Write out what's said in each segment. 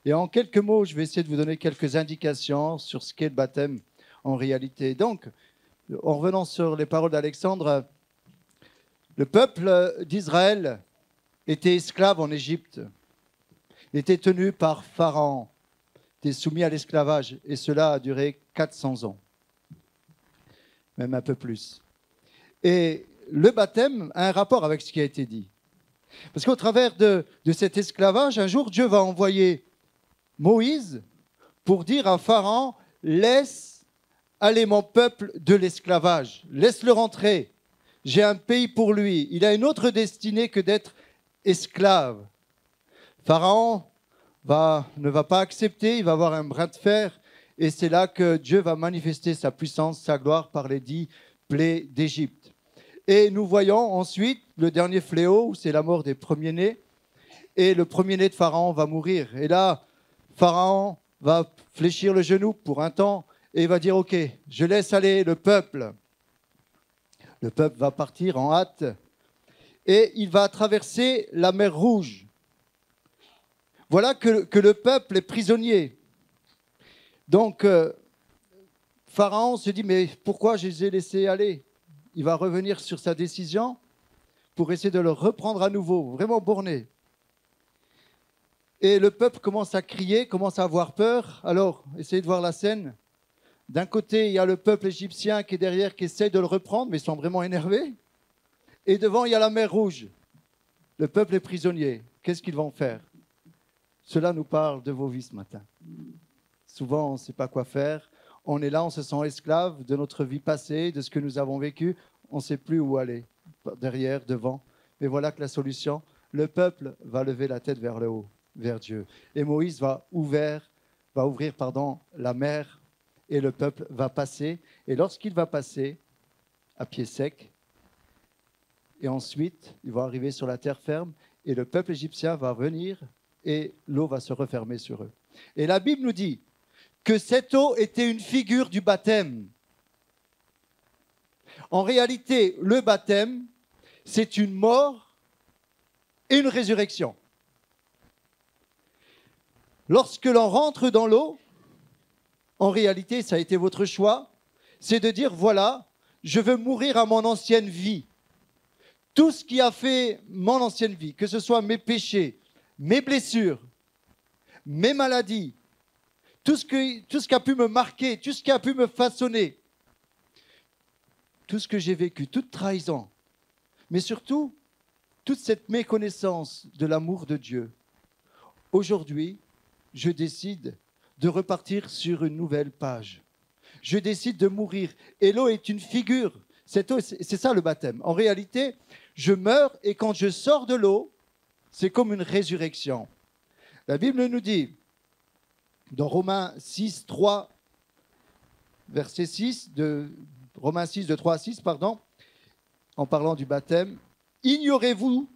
Et en quelques mots, je vais essayer de vous donner quelques indications sur ce qu'est le baptême en réalité. Donc, en revenant sur les paroles d'Alexandre, le peuple d'Israël était esclave en Égypte. Il était tenu par Pharaon, était soumis à l'esclavage, et cela a duré 400 ans, même un peu plus. Et le baptême a un rapport avec ce qui a été dit. Parce qu'au travers de cet esclavage, un jour, Dieu va envoyer Moïse pour dire à Pharaon, laisse aller mon peuple de l'esclavage, laisse-le rentrer. J'ai un pays pour lui. Il a une autre destinée que d'être esclave. Pharaon ne va pas accepter, il va avoir un brin de fer, et c'est là que Dieu va manifester sa puissance, sa gloire par les 10 plaies d'Égypte. Et nous voyons ensuite le dernier fléau, c'est la mort des premiers-nés, et le premier-né de Pharaon va mourir. Et là, Pharaon va fléchir le genou pour un temps, et il va dire, ok, je laisse aller le peuple. Le peuple va partir en hâte, et il va traverser la mer Rouge. Voilà que le peuple est prisonnier. Donc, Pharaon se dit, mais pourquoi je les ai laissés aller? Il va revenir sur sa décision pour essayer de le reprendre à nouveau, vraiment borné. Et le peuple commence à crier, commence à avoir peur. Alors, essayez de voir la scène. D'un côté, il y a le peuple égyptien qui est derrière, qui essaie de le reprendre, mais ils sont vraiment énervés. Et devant, il y a la mer Rouge. Le peuple est prisonnier. Qu'est-ce qu'ils vont faire? Cela nous parle de vos vies ce matin. Souvent, on ne sait pas quoi faire. On est là, on se sent esclave de notre vie passée, de ce que nous avons vécu. On ne sait plus où aller, derrière, devant. Mais voilà que la solution, le peuple va lever la tête vers le haut, vers Dieu. Et Moïse va ouvrir la mer et le peuple va passer. Et lorsqu'il va passer à pied sec, et ensuite, il va arriver sur la terre ferme et le peuple égyptien va venir et l'eau va se refermer sur eux. Et la Bible nous dit que cette eau était une figure du baptême. En réalité, le baptême, c'est une mort et une résurrection. Lorsque l'on rentre dans l'eau, en réalité, ça a été votre choix, c'est de dire, voilà, je veux mourir à mon ancienne vie. Tout ce qui a fait mon ancienne vie, que ce soit mes péchés, mes blessures, mes maladies, tout ce qui a pu me marquer, tout ce qui a pu me façonner, tout ce que j'ai vécu, toute trahison, mais surtout, toute cette méconnaissance de l'amour de Dieu. Aujourd'hui, je décide de repartir sur une nouvelle page. Je décide de mourir. Et l'eau est une figure. Cette eau, c'est ça le baptême. En réalité, je meurs et quand je sors de l'eau, c'est comme une résurrection. La Bible nous dit, dans Romains 6, 3, verset 6, Romains 6, de 3 à 6, pardon, en parlant du baptême, « Ignorez-vous,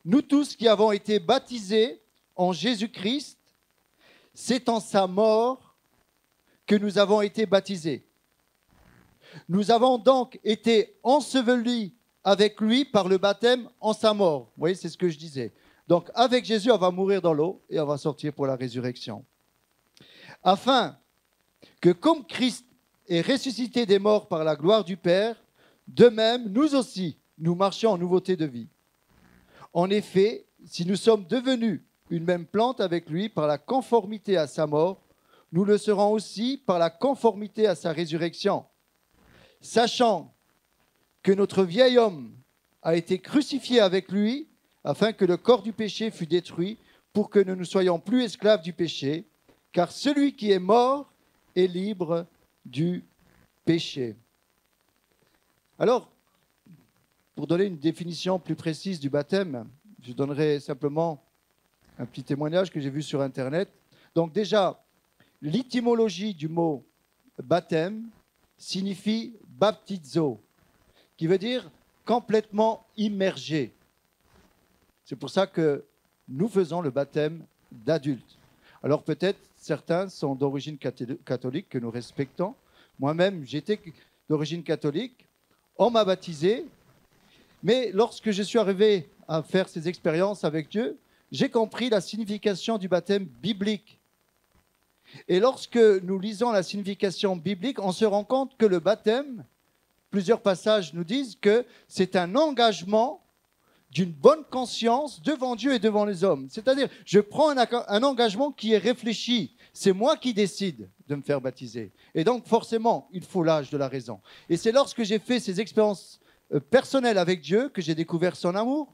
nous tous qui avons été baptisés en Jésus-Christ, c'est en sa mort que nous avons été baptisés. Nous avons donc été ensevelis avec lui par le baptême en sa mort. » Vous voyez, c'est ce que je disais. Donc, avec Jésus, on va mourir dans l'eau et on va sortir pour la résurrection. Afin que, comme Christ est ressuscité des morts par la gloire du Père, de même, nous aussi, nous marchions en nouveauté de vie. En effet, si nous sommes devenus une même plante avec lui par la conformité à sa mort, nous le serons aussi par la conformité à sa résurrection. Sachant que notre vieil homme a été crucifié avec lui, afin que le corps du péché fût détruit, pour que nous ne soyons plus esclaves du péché, car celui qui est mort est libre du péché. Alors, pour donner une définition plus précise du baptême, je donnerai simplement un petit témoignage que j'ai vu sur Internet. Donc déjà, l'étymologie du mot baptême signifie baptizo, qui veut dire complètement immergé. C'est pour ça que nous faisons le baptême d'adultes. Alors peut-être certains sont d'origine catholique que nous respectons. Moi-même, j'étais d'origine catholique. On m'a baptisé. Mais lorsque je suis arrivé à faire ces expériences avec Dieu, j'ai compris la signification du baptême biblique. Et lorsque nous lisons la signification biblique, on se rend compte que le baptême, plusieurs passages nous disent que c'est un engagement d'une bonne conscience devant Dieu et devant les hommes. C'est-à-dire, je prends un engagement qui est réfléchi. C'est moi qui décide de me faire baptiser. Et donc, forcément, il faut l'âge de la raison. Et c'est lorsque j'ai fait ces expériences personnelles avec Dieu que j'ai découvert son amour,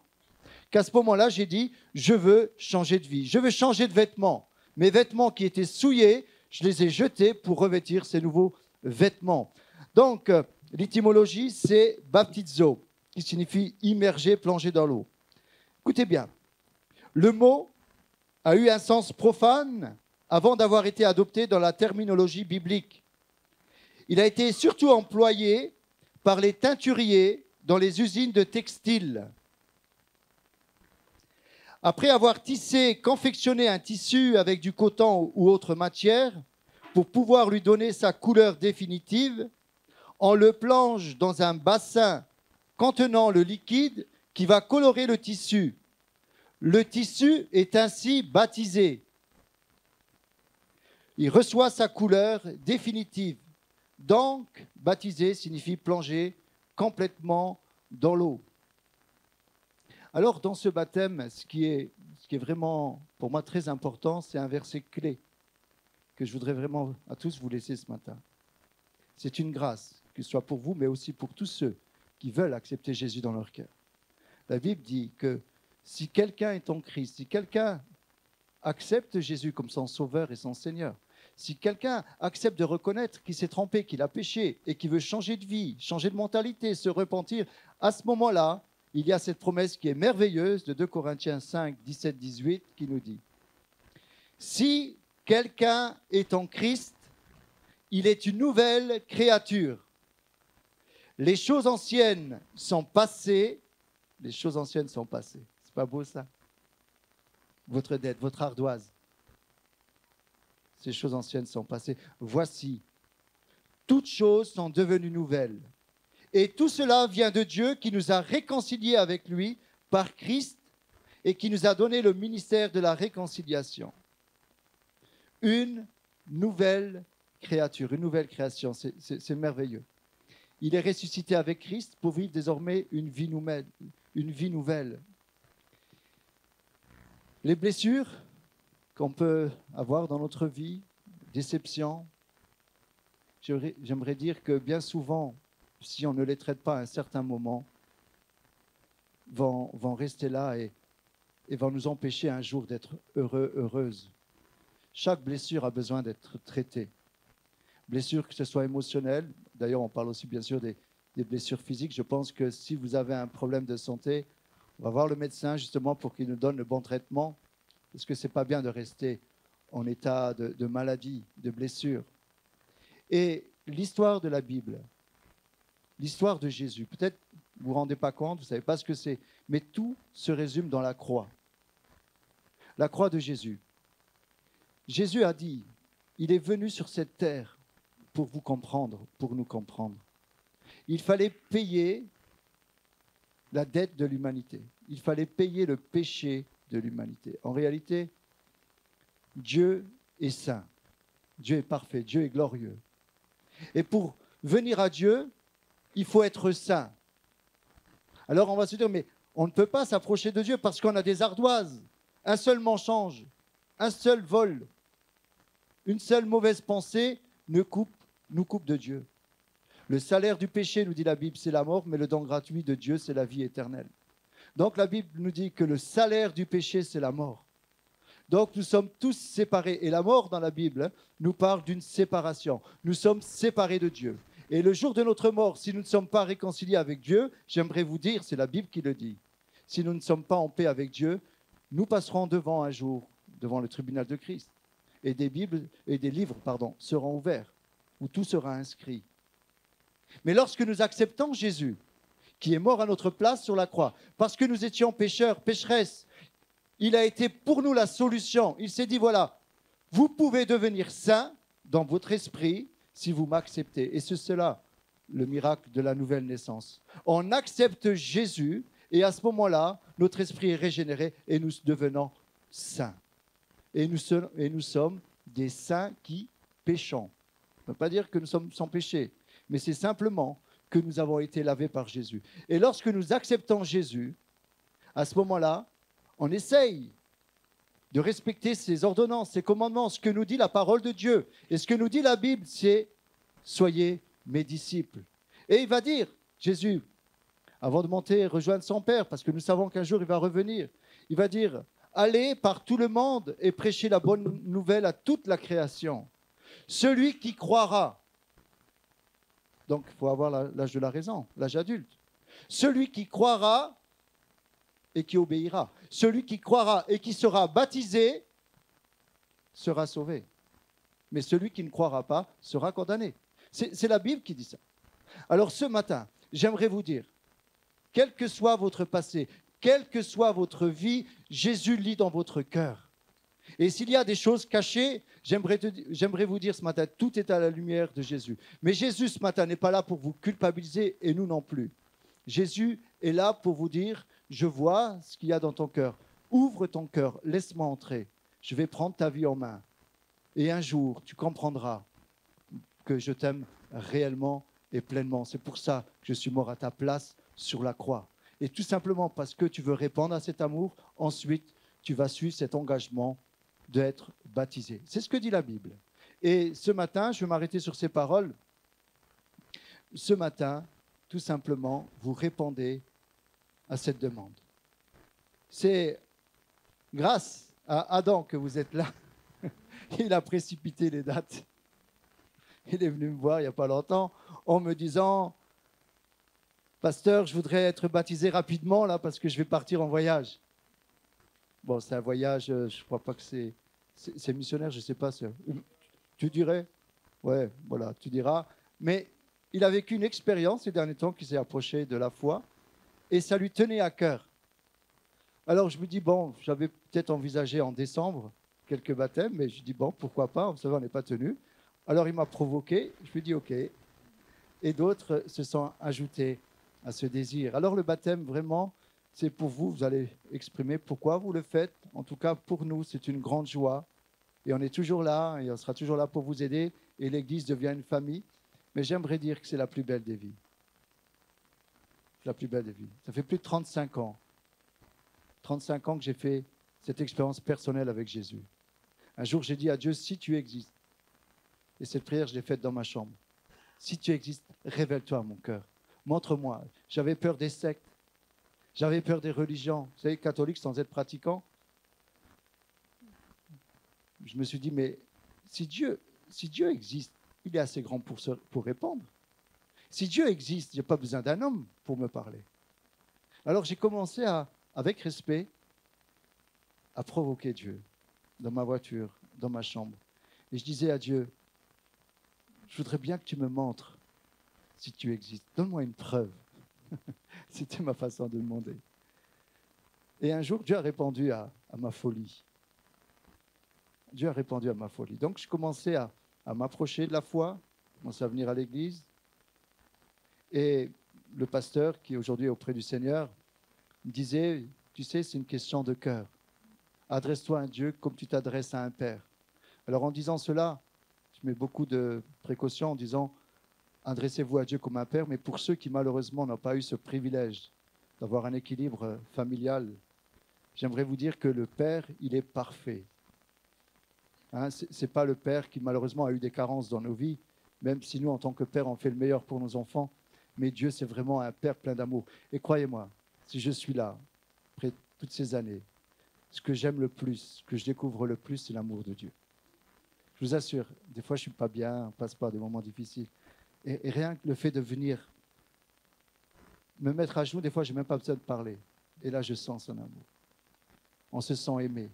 qu'à ce moment-là, j'ai dit, je veux changer de vie, je veux changer de vêtements. Mes vêtements qui étaient souillés, je les ai jetés pour revêtir ces nouveaux vêtements. Donc, l'étymologie, c'est baptizo, qui signifie immerger, plonger dans l'eau. Écoutez bien, le mot a eu un sens profane avant d'avoir été adopté dans la terminologie biblique. Il a été surtout employé par les teinturiers dans les usines de textiles. Après avoir tissé, confectionné un tissu avec du coton ou autre matière, pour pouvoir lui donner sa couleur définitive, on le plonge dans un bassin contenant le liquide qui va colorer le tissu. Le tissu est ainsi baptisé. Il reçoit sa couleur définitive. Donc, baptiser signifie plonger complètement dans l'eau. Alors, dans ce baptême, ce qui est vraiment, pour moi, très important, c'est un verset clé que je voudrais vraiment à tous vous laisser ce matin. C'est une grâce, que ce soit pour vous, mais aussi pour tous ceux qui veulent accepter Jésus dans leur cœur. La Bible dit que si quelqu'un est en Christ, si quelqu'un accepte Jésus comme son sauveur et son Seigneur, si quelqu'un accepte de reconnaître qu'il s'est trompé, qu'il a péché et qu'il veut changer de vie, changer de mentalité, se repentir, à ce moment-là, il y a cette promesse qui est merveilleuse de 2 Corinthiens 5, 17, 18 qui nous dit « Si quelqu'un est en Christ, il est une nouvelle créature. Les choses anciennes sont passées. » Les choses anciennes sont passées. C'est pas beau ça? Votre dette, votre ardoise. Ces choses anciennes sont passées. Voici, toutes choses sont devenues nouvelles. Et tout cela vient de Dieu qui nous a réconciliés avec lui par Christ et qui nous a donné le ministère de la réconciliation. Une nouvelle créature, une nouvelle création, c'est merveilleux. Il est ressuscité avec Christ pour vivre désormais une vie nouvelle. Les blessures qu'on peut avoir dans notre vie, déception, j'aimerais dire que bien souvent, si on ne les traite pas à un certain moment, vont rester là et vont nous empêcher un jour d'être heureux, heureuses. Chaque blessure a besoin d'être traitée. Blessure que ce soit émotionnelle, d'ailleurs on parle aussi bien sûr des blessures physiques. Je pense que si vous avez un problème de santé, on va voir le médecin justement pour qu'il nous donne le bon traitement, parce que ce n'est pas bien de rester en état de maladie, de blessure. Et l'histoire de la Bible, l'histoire de Jésus, peut-être vous ne vous rendez pas compte, vous ne savez pas ce que c'est, mais tout se résume dans la croix. La croix de Jésus. Jésus a dit, il est venu sur cette terre pour vous comprendre, pour nous comprendre. Il fallait payer la dette de l'humanité. Il fallait payer le péché de l'humanité. En réalité, Dieu est saint. Dieu est parfait. Dieu est glorieux. Et pour venir à Dieu, il faut être saint. Alors on va se dire, mais on ne peut pas s'approcher de Dieu parce qu'on a des ardoises. Un seul mensonge, un seul vol, une seule mauvaise pensée nous coupe de Dieu. Le salaire du péché, nous dit la Bible, c'est la mort, mais le don gratuit de Dieu, c'est la vie éternelle. Donc la Bible nous dit que le salaire du péché, c'est la mort. Donc nous sommes tous séparés. Et la mort dans la Bible nous parle d'une séparation. Nous sommes séparés de Dieu. Et le jour de notre mort, si nous ne sommes pas réconciliés avec Dieu, j'aimerais vous dire, c'est la Bible qui le dit, si nous ne sommes pas en paix avec Dieu, nous passerons un jour devant le tribunal de Christ. Et des livres seront ouverts, où tout sera inscrit. Mais lorsque nous acceptons Jésus, qui est mort à notre place sur la croix, parce que nous étions pécheurs, pécheresses, il a été pour nous la solution. Il s'est dit, voilà, vous pouvez devenir saints dans votre esprit si vous m'acceptez. Et c'est cela, le miracle de la nouvelle naissance. On accepte Jésus et à ce moment-là, notre esprit est régénéré et nous devenons saints. Et nous sommes des saints qui péchons. Ça ne veut pas dire que nous sommes sans péché, mais c'est simplement que nous avons été lavés par Jésus. Et lorsque nous acceptons Jésus, à ce moment-là, on essaye de respecter ses ordonnances, ses commandements, ce que nous dit la parole de Dieu. Et ce que nous dit la Bible, c'est « Soyez mes disciples ». Et il va dire, Jésus, avant de monter et rejoindre son Père, parce que nous savons qu'un jour il va revenir, il va dire « Allez par tout le monde et prêchez la bonne nouvelle à toute la création. Celui qui croira ». Donc, il faut avoir l'âge de la raison, l'âge adulte. Celui qui croira et qui obéira. Celui qui croira et qui sera baptisé sera sauvé. Mais celui qui ne croira pas sera condamné. C'est la Bible qui dit ça. Alors ce matin, j'aimerais vous dire, quel que soit votre passé, quelle que soit votre vie, Jésus lit dans votre cœur. Et s'il y a des choses cachées, j'aimerais vous dire ce matin, tout est à la lumière de Jésus. Mais Jésus ce matin n'est pas là pour vous culpabiliser et nous non plus. Jésus est là pour vous dire, je vois ce qu'il y a dans ton cœur. Ouvre ton cœur, laisse-moi entrer. Je vais prendre ta vie en main. Et un jour, tu comprendras que je t'aime réellement et pleinement. C'est pour ça que je suis mort à ta place sur la croix. Et tout simplement parce que tu veux répondre à cet amour, ensuite, tu vas suivre cet engagement d'être baptisé. C'est ce que dit la Bible. Et ce matin, je vais m'arrêter sur ces paroles. Ce matin, tout simplement, vous répondez à cette demande. C'est grâce à Adam que vous êtes là. Il a précipité les dates. Il est venu me voir il n'y a pas longtemps en me disant « Pasteur, je voudrais être baptisé rapidement là parce que je vais partir en voyage. » Bon, c'est un voyage, je ne crois pas que c'est missionnaire, je ne sais pas. Tu dirais? Ouais, voilà, tu diras. Mais il a vécu une expérience ces derniers temps qui s'est approchée de la foi et ça lui tenait à cœur. Alors je me dis, bon, j'avais peut-être envisagé en décembre quelques baptêmes, mais je dis, bon, pourquoi pas, vous savez, on n'est pas tenu. Alors il m'a provoqué, je lui ai dit, ok. Et d'autres se sont ajoutés à ce désir. Alors le baptême, vraiment, c'est pour vous, vous allez exprimer pourquoi vous le faites. En tout cas, pour nous, c'est une grande joie. Et on est toujours là, et on sera toujours là pour vous aider. Et l'Église devient une famille. Mais j'aimerais dire que c'est la plus belle des vies. C'est la plus belle des vies. Ça fait plus de 35 ans. 35 ans que j'ai fait cette expérience personnelle avec Jésus. Un jour, j'ai dit à Dieu, si tu existes, et cette prière, je l'ai faite dans ma chambre, si tu existes, révèle-toi à mon cœur. Montre-moi. J'avais peur des sectes. J'avais peur des religions. Vous savez, catholique sans être pratiquant. Je me suis dit, mais si Dieu existe, il est assez grand pour répondre. Si Dieu existe, je n'ai pas besoin d'un homme pour me parler. Alors j'ai commencé avec respect, à provoquer Dieu dans ma voiture, dans ma chambre. Et je disais à Dieu, je voudrais bien que tu me montres si tu existes. Donne-moi une preuve. C'était ma façon de demander. Et un jour, Dieu a répondu à ma folie. Dieu a répondu à ma folie. Donc, je commençais à m'approcher de la foi, je commençais à venir à l'église. Et le pasteur, qui aujourd'hui est auprès du Seigneur, me disait, tu sais, c'est une question de cœur. Adresse-toi à un Dieu comme tu t'adresses à un père. Alors, en disant cela, je mets beaucoup de précautions en disant, adressez-vous à Dieu comme un père, mais pour ceux qui malheureusement n'ont pas eu ce privilège d'avoir un équilibre familial, j'aimerais vous dire que le père, il est parfait. Hein, ce n'est pas le père qui malheureusement a eu des carences dans nos vies, même si nous, en tant que père, on fait le meilleur pour nos enfants, mais Dieu, c'est vraiment un père plein d'amour. Et croyez-moi, si je suis là, après toutes ces années, ce que j'aime le plus, ce que je découvre le plus, c'est l'amour de Dieu. Je vous assure, des fois, je ne suis pas bien, on passe par des moments difficiles. Et rien que le fait de venir me mettre à genoux, des fois, je n'ai même pas besoin de parler. Et là, je sens son amour. On se sent aimé,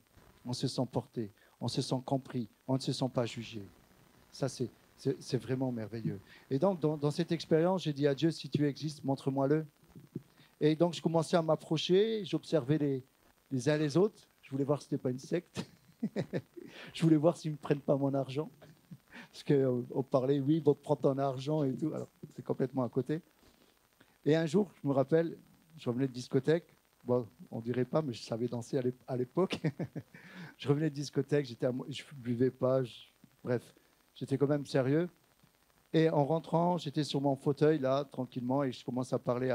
on se sent porté, on se sent compris, on ne se sent pas jugé. Ça, c'est vraiment merveilleux. Et donc, dans cette expérience, j'ai dit à Dieu, si tu existes, montre-moi-le. Et donc, je commençais à m'approcher, j'observais les uns les autres. Je voulais voir si ce n'était pas une secte. Je voulais voir s'ils ne me prennent pas mon argent. Parce qu'on parlait, oui, ils vont te prendre ton argent et tout. Alors, c'est complètement à côté. Et un jour, je me rappelle, je revenais de discothèque, Bon, on ne dirait pas, mais je savais danser à l'époque. Je revenais de discothèque, je ne buvais pas, bref, j'étais quand même sérieux. Et en rentrant, j'étais sur mon fauteuil, là, tranquillement, et je commence à parler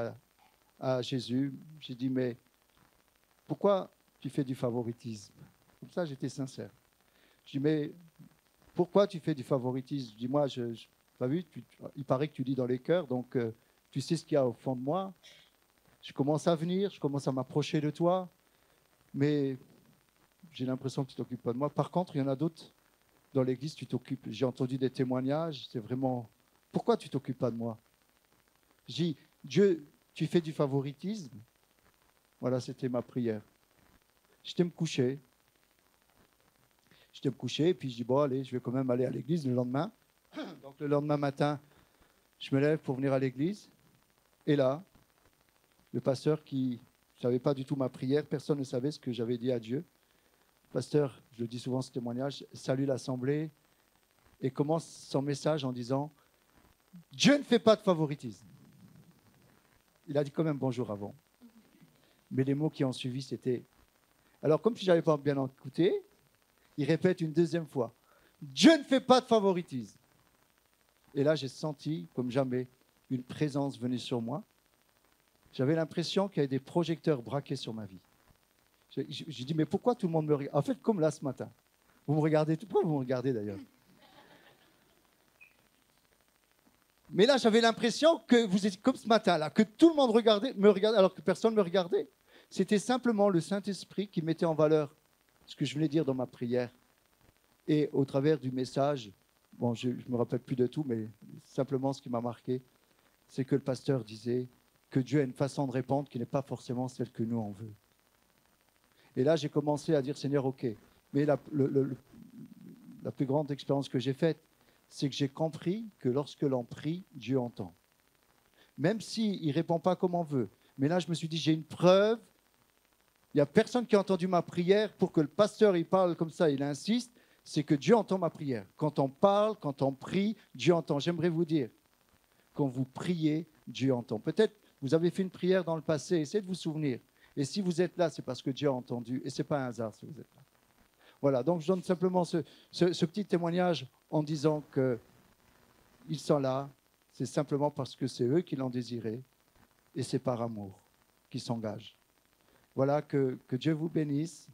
à Jésus. J'ai dit, mais pourquoi tu fais du favoritisme? Comme ça, j'étais sincère. Je dis, mais pourquoi tu fais du favoritisme? Dis-moi, t'as vu, il paraît que tu lis dans les cœurs, donc tu sais ce qu'il y a au fond de moi. Je commence à venir, je commence à m'approcher de toi, mais j'ai l'impression que tu ne t'occupes pas de moi. Par contre, il y en a d'autres dans l'église, tu t'occupes. J'ai entendu des témoignages, c'est vraiment, pourquoi tu ne t'occupes pas de moi? J'ai dit, Dieu, tu fais du favoritisme. Voilà, c'était ma prière. J'étais me coucher. Et puis je dis, bon, allez, je vais quand même aller à l'église le lendemain. Donc le lendemain matin, je me lève pour venir à l'église. Et là, le pasteur qui ne savait pas du tout ma prière, personne ne savait ce que j'avais dit à Dieu. Le pasteur, je le dis souvent ce témoignage, salue l'assemblée et commence son message en disant, Dieu ne fait pas de favoritisme. Il a dit quand même bonjour avant. Mais les mots qui ont suivi, c'était... Alors, comme si je n'avais pas bien écouté, il répète une deuxième fois. Dieu ne fait pas de favoritisme. Et là, j'ai senti, comme jamais, une présence venir sur moi. J'avais l'impression qu'il y avait des projecteurs braqués sur ma vie. J'ai dit, mais pourquoi tout le monde me regarde? En fait, comme là ce matin. Vous me regardez, pourquoi vous me regardez d'ailleurs? Mais là, j'avais l'impression que vous étiez comme ce matin-là, que tout le monde me regardait alors que personne ne me regardait. C'était simplement le Saint-Esprit qui mettait en valeur ce que je venais dire dans ma prière. Et au travers du message, bon, je ne me rappelle plus de tout, mais simplement ce qui m'a marqué, c'est que le pasteur disait que Dieu a une façon de répondre qui n'est pas forcément celle que nous on veut. Et là, j'ai commencé à dire, Seigneur, ok. Mais la plus grande expérience que j'ai faite, c'est que j'ai compris que lorsque l'on prie, Dieu entend. Même s'il ne répond pas comme on veut. Mais là, je me suis dit, j'ai une preuve. Il n'y a personne qui a entendu ma prière pour que le pasteur il parle comme ça, il insiste. C'est que Dieu entend ma prière. Quand on parle, quand on prie, Dieu entend. J'aimerais vous dire, quand vous priez, Dieu entend. Peut-être vous avez fait une prière dans le passé, essayez de vous souvenir. Et si vous êtes là, c'est parce que Dieu a entendu. Et ce n'est pas un hasard si vous êtes là. Voilà, donc je donne simplement ce petit témoignage en disant qu'ils sont là. C'est simplement parce que c'est eux qui l'ont désiré. Et c'est par amour qu'ils s'engagent. Voilà, que Dieu vous bénisse.